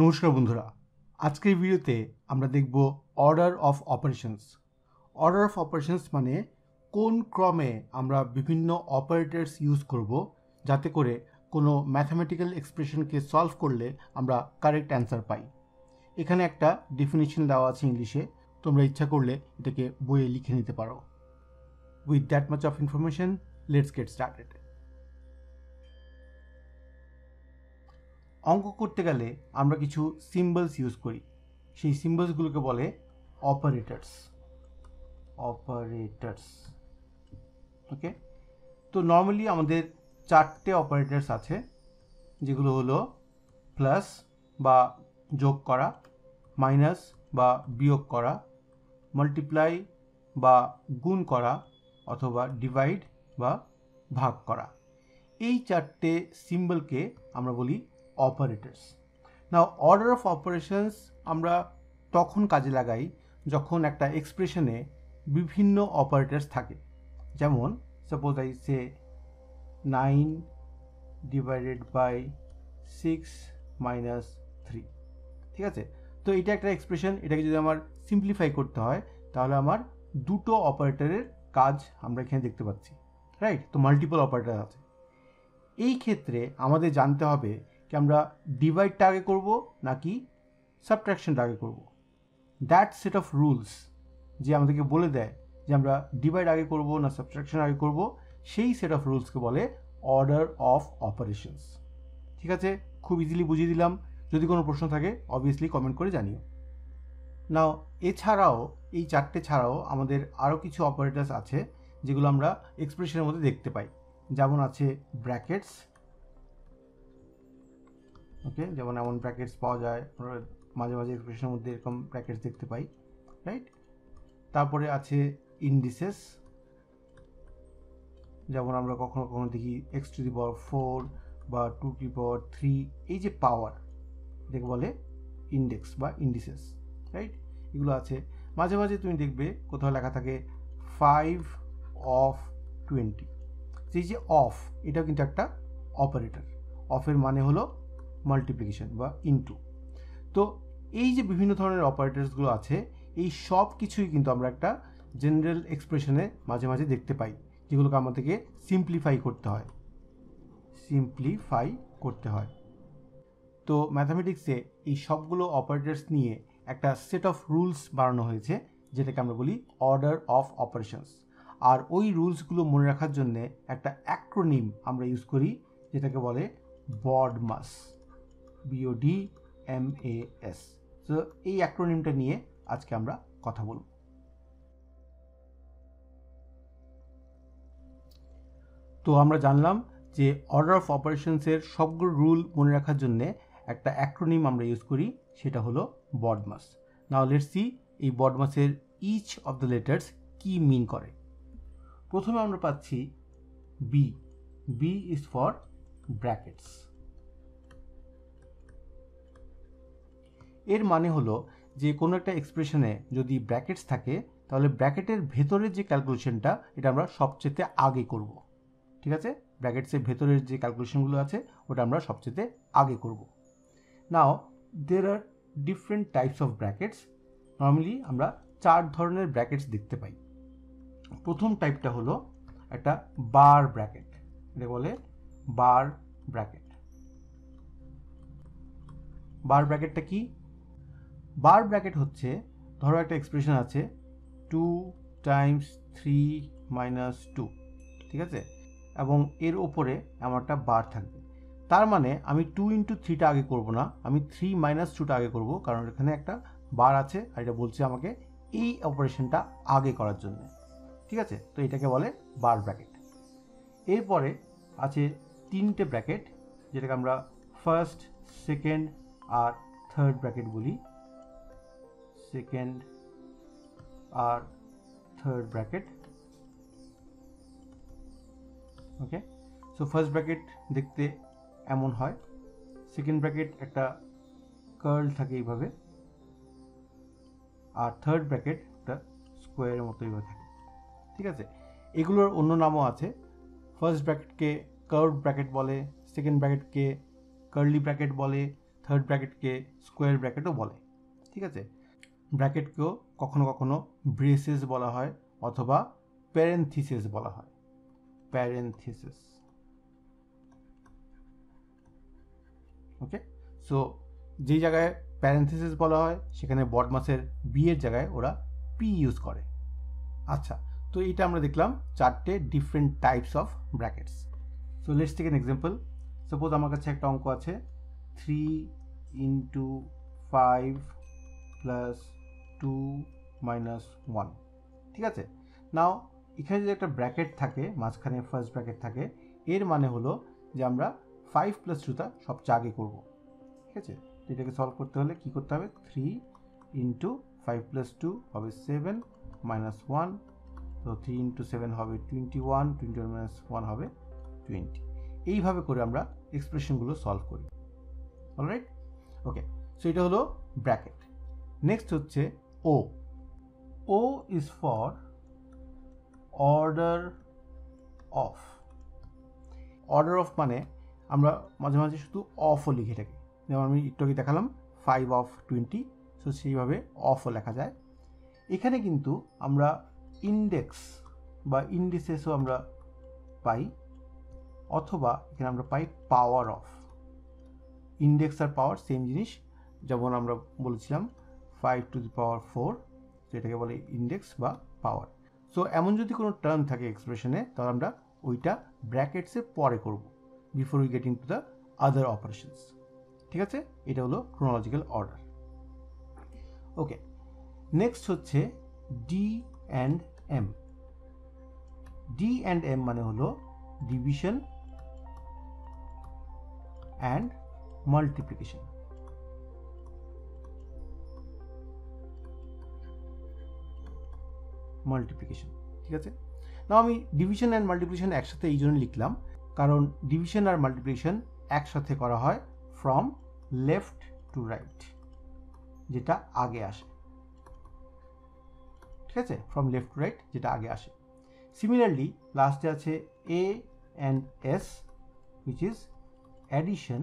নমস্কার বন্ধুরা, আজকের ভিডিওতে আমরা দেখব order of operations. Order of operations মানে কোন ক্রমে আমরা বিভিন্ন অপারেটরস ইউজ করব যাতে করে কোনো ম্যাথমেটিক্যাল এক্সপ্রেশনকে সলভ করলে আমরা কারেক্ট অ্যান্সার পাই। এখানে একটা ডেফিনিশন দেওয়া আছে ইংলিশে, তোমরা ইচ্ছা করলে এটাকে বইয়ে লিখে নিতে পারো। With that much of information, let's get started. অঙ্ক করতে গেলে আমরা কিছু সিম্বলস ইউজ করি, সেই সিম্বলসগুলোকে বলে অপারেটরস। ওকে, তো নর্মালি আমাদের চারটে অপারেটরস আছে, যেগুলো হলো প্লাস বা যোগ করা, মাইনাস বা বিয়োগ করা, মাল্টিপ্লাই বা গুণ করা, অথবা ডিভাইড বা ভাগ করা। এই চারটে সিম্বলকে আমরা বলি operators. Now order of operations আমরা তখন কাজে লাগাই যখন একটা এক্সপ্রেশনে বিভিন্ন অপারেটরস থাকে। যেমন suppose I say 9 divided by 6 minus 3। ঠিক আছে, তো এটা একটা এক্সপ্রেশন, এটাকে যদি আমার সিম্পলিফাই করতে হয় তাহলে আমার দুটো অপারেটরের কাজ আমরা এখানে দেখতে পাচ্ছি, রাইট? তো মাল্টিপল অপারেটর আছে। এই ক্ষেত্রে আমাদের জানতে হবে কি আমরা ডিভাইডটা আগে করব নাকি সাবট্রাকশনটা আগে করব। দ্যাট সেট অফ রুলস যে আমাদেরকে বলে দেয় যে আমরা ডিভাইড আগে করব না সাবট্রাকশন আগে করব, সেই সেট অফ রুলসকে বলে অর্ডার অফ অপারেশনস। ঠিক আছে, খুব ইজিলি বুঝিয়ে দিলাম। যদি কোনো প্রশ্ন থাকে অবভিয়াসলি কমেন্ট করে জানিও। নাও এছাড়াও, এই চারটে ছাড়াও আমাদের আরও কিছু অপারেটরস আছে যেগুলো আমরা এক্সপ্রেশনের মধ্যে দেখতে পাই। যেমন আছে ব্র্যাকেটস। ওকে, যেমন এমন ব্র্যাকেটস পাওয়া যায়, মাঝে মাঝে এক্সপ্রেশনের মধ্যে এরকম ব্র্যাকেটস দেখতে পাই, রাইট? তারপরে আছে ইন্ডিসেস, যেমন আমরা কখনো কখনো দেখি x⁴ বা 2⁴, এই যে পাওয়ার, এটাকে বলে ইন্ডেক্স বা ইন্ডিসেস, রাইট? এগুলো আছে। মাঝে মাঝে তুমি দেখবে কোথাও লেখা থাকে 5 অফ 20। সেই যে অফ, এটাও কিন্তু একটা অপারেটর। অফের মানে হলো মাল্টিপ্লিকেশন বা ইনটু। তো এই যে বিভিন্ন ধরনের অপারেটরসগুলো আছে, এই সব কিছুই কিন্তু আমরা একটা জেনারেল এক্সপ্রেশনে মাঝে মাঝে দেখতে পাই, যেগুলোকে আমাদেরকে সিম্পলিফাই করতে হয়। তো ম্যাথামেটিক্সে এই সবগুলো অপারেটরস নিয়ে একটা সেট অফ রুলস বানানো হয়েছে, যেটাকে আমরা বলি অর্ডার অফ অপারেশনস। আর ওই রুলসগুলো মনে রাখার জন্যে একটা অ্যাক্রোনিম আমরা ইউজ করি, যেটাকে বলে BODMAS, BODMAS। তো এই অ্যাক্রোনিমটা নিয়ে আজকে আমরা কথা বলব। তো আমরা জানলাম যে অর্ডার অফ অপারেশনসের সবগুলো রুল মনে রাখার জন্যে একটা অ্যাক্রোনিম আমরা ইউজ করি, সেটা হলো BODMAS। নাও লেটস সি এই BODMASের ইচ অফ দ্য লেটার্স কি মিন করে। প্রথমে আমরা পাচ্ছি B. B is for brackets. এর মানে হলো যে কোনো একটা এক্সপ্রেশনে যদি ব্র্যাকেটস থাকে তাহলে ব্র্যাকেটের ভেতরের যে ক্যালকুলেশনটা, এটা আমরা সবচেয়ে আগে করব। ঠিক আছে, ব্র্যাকেটসের ভেতরের যে ক্যালকুলেশনগুলো আছে ওটা আমরা সবচেয়ে আগে করব। Now there are different types of brackets. Normally আমরা 4 ধরনের ব্র্যাকেটস দেখতে পাই। প্রথম টাইপটা হলো একটা বার ব্র্যাকেট, এটা বলে বার ব্র্যাকেট। বার ব্র্যাকেটটা কি? বার ব্র্যাকেট হচ্ছে, ধরো একটা এক্সপ্রেশন আছে 2 টাইমস 3 মাইনাস 2, ঠিক আছে, এবং এর ওপরে আমার একটা বার থাকবে। তার মানে আমি 2 ইন্টু 3টা আগে করব না, আমি 3 মাইনাস 2টা আগে করব, কারণ এখানে একটা বার আছে আর এটা বলছে আমাকে এই অপারেশনটা আগে করার জন্য। ঠিক আছে, তো এটাকে বলে বার ব্র্যাকেট। এরপরে আছে 3টে ব্র্যাকেট, যেটাকে আমরা ফার্স্ট, সেকেন্ড আর থার্ড ব্র্যাকেট বলি। সেকেন্ড আর থার্ড ব্র্যাকেট। ওকে, সো ফার্স্ট ব্র্যাকেট দেখতে এমন হয়, সেকেন্ড ব্র্যাকেট একটা কার্ল থাকে এইভাবে, আর থার্ড ব্র্যাকেট একটা স্কোয়ারের মতো এইভাবে থাকে। ঠিক আছে, এগুলোর অন্য নামও আছে। ফার্স্ট ব্র্যাকেটকে কার্ভ ব্র্যাকেট বলে, সেকেন্ড ব্র্যাকেটকে কার্লি ব্র্যাকেট বলে, থার্ড ব্র্যাকেটকে স্কোয়ার ব্র্যাকেটও বলে, ঠিক আছে। ব্র্যাকেটকেও কখনো কখনো ব্রেসেস বলা হয় অথবা প্যারেন্থিসিস বলা হয়, প্যারেন্থিসিস। ওকে, সো যেই জায়গায় প্যারেন্থিসিস বলা হয় সেখানে বডমাসের বি এর জায়গায় ওরা পি ইউজ করে। আচ্ছা, তো এটা আমরা দেখলাম চারটে different types of brackets. So let's take an example. Suppose আমার কাছে একটা অঙ্ক আছে 3 × 5 + 2 - 1, ঠিক আছে। নাও এখানে যদি একটা ব্র্যাকেট থাকে, মাঝখানে ফার্স্ট ব্র্যাকেট থাকে, এর মানে হলো যে আমরা 5 + 2টা সবচেয়ে আগে করব, ঠিক আছে। তো এটাকে সলভ করতে হলে কী করতে হবে, 3 × 5 + 2 হবে 7 - 1, তো 3 × 7 হবে 21, 21 - 1 হবে 20। এইভাবে করে আমরা এক্সপ্রেশনগুলো সলভ করি। Alright, okay. সো এটা হলো ব্র্যাকেট। নেক্সট হচ্ছে O. O is for order of. Order of মানে আমরা মাঝে মাঝে শুধু অফও লিখে থাকি, যেমন আমি একটু আগে দেখালাম 5 of 20, সো সেইভাবে অফও লেখা যায়। এখানে কিন্তু আমরা ইন্ডেক্স বা ইন্ডিসেসও আমরা পাই, অথবা এখানে আমরা পাই পাওয়ার অফ। ইন্ডেক্স আর পাওয়ার সেম জিনিস, যেমন আমরা বলেছিলাম 5⁴, যেটাকে বলে ইন্ডেক্স বা পাওয়ার। সো এমন যদি কোনো টার্ম থাকে এক্সপ্রেশনে, তাহলে আমরা ওইটা ব্র্যাকেটসের পরে করব, before we getting to the other operations, ঠিক আছে। এটা হলো ক্রোনোলজিক্যাল অর্ডার। ওকে, নেক্সট হচ্ছে D and M. D and M মানে হলো ডিভিশন অ্যান্ড মাল্টিপ্লিকেশন। ঠিক আছে। না, আমি ডিভিশন অ্যান্ড মাল্টিপ্লিকেশন একসাথে এই জন্য লিখলাম, কারণ ডিভিশন আর মাল্টিপ্লিকেশন একসাথে করা হয় ফ্রম লেফট টু রাইট, যেটা আগে আসে, ঠিক আছে। ফ্রম লেফট টু রাইট যেটা আগে আসে। সিমিলারলি লাস্টে আছে A and S, which is addition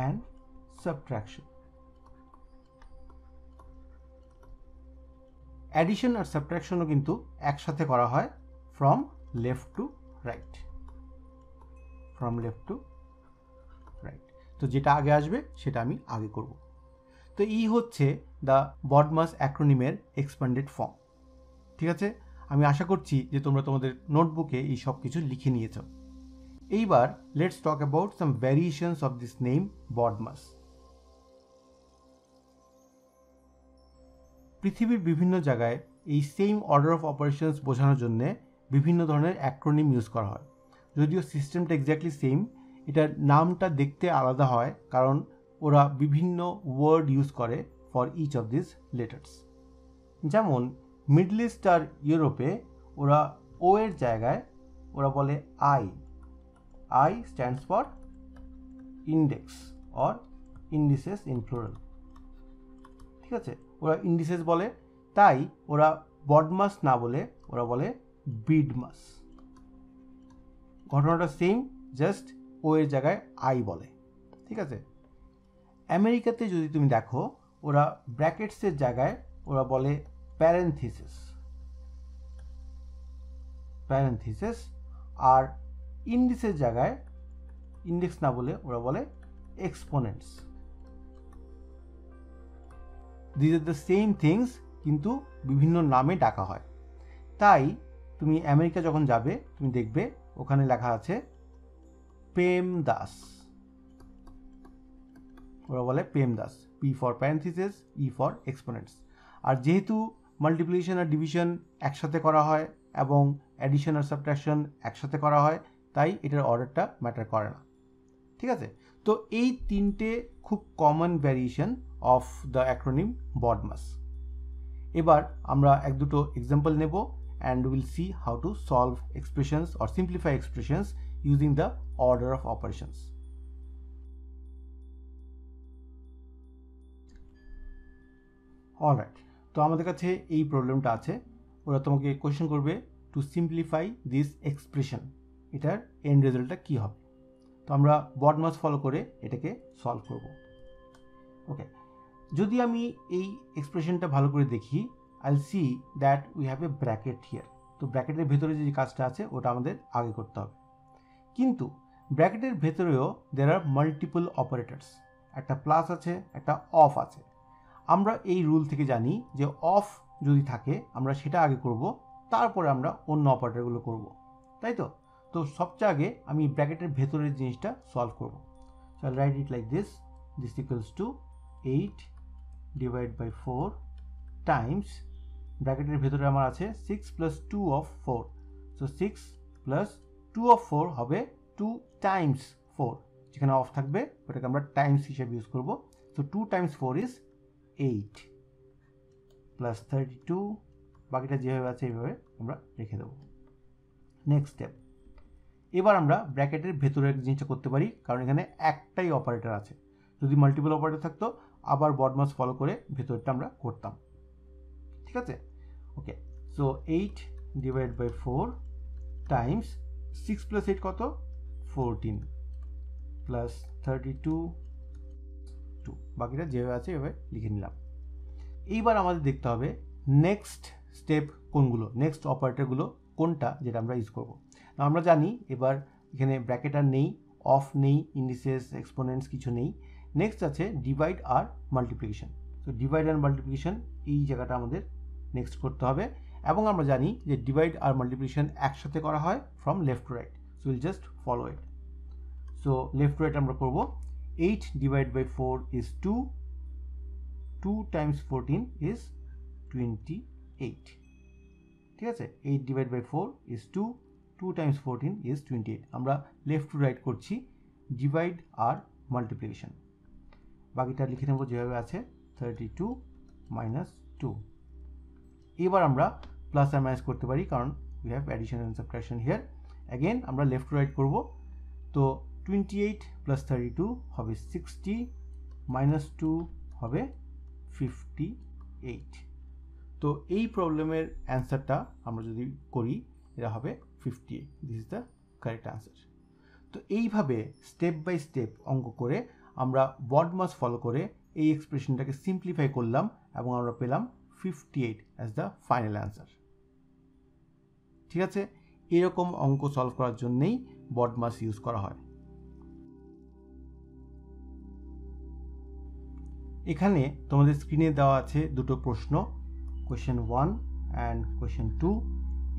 and subtraction. Addition আর সাবট্রাকশনও কিন্তু একসাথে করা হয় from left to right, from left to right. তো যেটা আগে আসবে সেটা আমি আগে করব। তো এই হচ্ছে দ্য বডমাস অ্যাক্রোনিমের এক্সপ্যান্ডেড ফর্ম, ঠিক আছে। আমি আশা করছি যে তোমরা তোমাদের নোটবুকে এই সব কিছু লিখে নিয়েছ। এইবার let's talk about some variations of this name BODMAS. পৃথিবীর বিভিন্ন জায়গায় এই সেম অর্ডার অফ অপারেশনস বোঝানোর জন্য বিভিন্ন ধরনের অ্যাক্রোনিম ইউজ করা হয়। যদিও সিস্টেমটা এক্স্যাক্টলি সেম, এটার নামটা দেখতে আলাদা হয় কারণ ওরা বিভিন্ন ওয়ার্ড ইউজ করে for each of this letters. যেমন মিডল ইস্ট আর ইউরোপে ওরা ও এর জায়গায় ওরা বলে I. I stands for index or indices in plural, ঠিক আছে। ওরা ইন্ডিসেস বলে, তাই ওরা বডমাস না বলে ওরা বলে বিডমাস। ঘটনাটা সেম, জাস্ট ও এর জায়গায় আই বলে, ঠিক আছে। আমেরিকাতে যদি তুমি দেখো, ওরা ব্র্যাকেটসের জায়গায় ওরা বলে প্যারেন্থিসিস, প্যারেন্থিসিস। আর ইন্ডিসের জায়গায় ইন্ডেক্স না বলে ওরা বলে exponents. This are the same things, কিন্তু বিভিন্ন নামে ডাকা হয়। তাই তুমি আমেরিকা যখন যাবে তুমি দেখবে ওখানে লেখা আছে পেমদাস, ওরা বলে PEMDAS, P for parenthesis, E for exponents. আর যেহেতু মাল্টিপ্লিকেশন আর ডিভিশন একসাথে করা হয় এবং অ্যাডিশন আর সাবট্রাকশন একসাথে করা হয়, তাই এটার অর্ডারটা ম্যাটার করে না, ঠিক আছে। তো এই তিনটে খুব common variation of the acronym BODMAS. এবার আমরা এক দুটো এক্সাম্পল নেব and we will see how to solve expressions or simplify expressions using the order of operations. Alright, তো আমাদের কাছে এই প্রবলেমটা আছে। ওরা তোমাকে কোয়েশ্চেন করবে টু সিম্পলিফাই দিস এক্সপ্রেশন, এটার এন্ড রেজাল্টটা কী হবে। তো তো আমরা BODMAS ফলো করে এটাকে সলভ করব। ওকে, যদি আমি এই এক্সপ্রেশনটা ভালো করে দেখি, I will see that we have a bracket here. তো ব্র্যাকেটের ভেতরে যে কাজটা আছে ওটা আমাদের আগে করতে হবে, কিন্তু ব্র্যাকেটের ভেতরেও দেয়ার আর মাল্টিপল অপারেটরস। একটা প্লাস আছে, একটা অফ আছে। আমরা এই রুল থেকে জানি যে অফ যদি থাকে আমরা সেটা আগে করব, তারপরে আমরা অন্য অপারেটরগুলো করব, তাই তো? তো সবচেয়ে আগে আমি ব্র্যাকেটের ভেতরের জিনিসটা সলভ করব। So I write it like this equals to 8 divide by 4 times, ব্র্যাকেটের ভেতরে আমার আছে 6 plus 2 of 4। So 6 plus 2 of 4 হবে 2 টাইমস 4, যেখানে অফ থাকবে ওটাকে আমরা টাইমস হিসেবে ইউজ করব। সো 2 টাইমস 4 ইজ 8 প্লাস 32, বাকিটা যেভাবে আছে এইভাবে আমরা রেখে দেবো। নেক্সট স্টেপ, এবার আমরা ব্র্যাকেটের ভেতরের জিনিসটা করতে পারি, কারণ এখানে একটাই অপারেটর আছে। যদি মাল্টিপল অপারেটর থাকতো আবার BODMAS ফলো করে ভেতরটা আমরা করতাম, ঠিক আছে? Okay, so 8 divide by 4 times 6 plus 8 কত? 14 প্লাস 32 2, বাকিটা যেভাবে আছে এভাবে লিখে নিলাম। এইবার আমাদের দেখতে হবে নেক্সট স্টেপ কোনগুলো, নেক্সট অপারেটরগুলো কোনটা যেটা আমরা ইউজ করব। আমরা জানি এবার এখানে ব্র্যাকেট আর নেই, অফ নেই, ইন্ডিসেস, এক্সপোনেন্টস কিছু নেই। নেক্সট আছে ডিভাইড আর মাল্টিপ্লিকেশন। তো ডিভাইড আর মাল্টিপ্লিকেশন এই জায়গাটা আমাদের নেক্সট করতে হবে, এবং আমরা জানি যে ডিভাইড আর মাল্টিপ্লিকেশন একসাথে করা হয় from left to right. So will just follow it. So left to right আমরা করব। 8 divide by 4 is 2, 2 times 14 is 28, ঠিক আছে? 8 divide by 4 is 2, 2 times 14 is 28। আমরা লেফট টু রাইট করছি, ডিভাইড আর মাল্টিপ্লিকেশন। বাকিটা লিখে নেব যেভাবে আছে, 32 মাইনাস 2। এবার আমরা প্লাস আর মাইনাস করতে পারি, কারণ we have addition and subtraction here. Again আমরা লেফট টু রাইট করব। তো 28 প্লাস 32 হবে 60, মাইনাস 2 হবে 58। তো এই প্রবলেমের অ্যান্সারটা আমরা যদি করি এটা হবে 58। This is the correct answer. তো এইভাবে স্টেপ বাই স্টেপ অঙ্ক করে আমরা BODMAS ফলো করে এই এক্সপ্রেশনটাকে সিম্পলিফাই করলাম এবং আমরা পেলাম 58 অ্যাজ দ্য ফাইনাল অ্যান্সার। ঠিক আছে, এরকম অঙ্ক সলভ করার জন্যেই BODMAS ইউজ করা হয়। এখানে তোমাদের স্ক্রিনে দেওয়া আছে দুটো প্রশ্ন, কোয়েশ্চেন 1 অ্যান্ড কোয়েশ্চেন 2।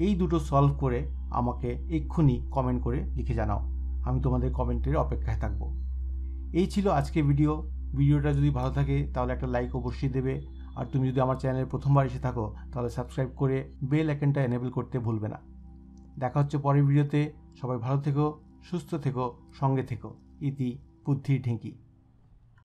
এই দুটো সলভ করে আমাকে এক্ষুনি কমেন্ট করে লিখে জানাও, আমি তোমাদের কমেন্টের অপেক্ষায় থাকবো। এই ছিল আজকে ভিডিওটা যদি ভালো থাকে তাহলে একটা লাইক অবশ্যই দেবে, আর তুমি যদি আমার চ্যানেলে প্রথমবার এসে থাকো তাহলে সাবস্ক্রাইব করে বেল আইকনটা এনেবল করতে ভুলবে না। দেখা হচ্ছে পরের ভিডিওতে। সবাই ভালো থেকো, সুস্থ থেকো, সঙ্গে থেকো। ইতি বুদ্ধির ঢেঁকি।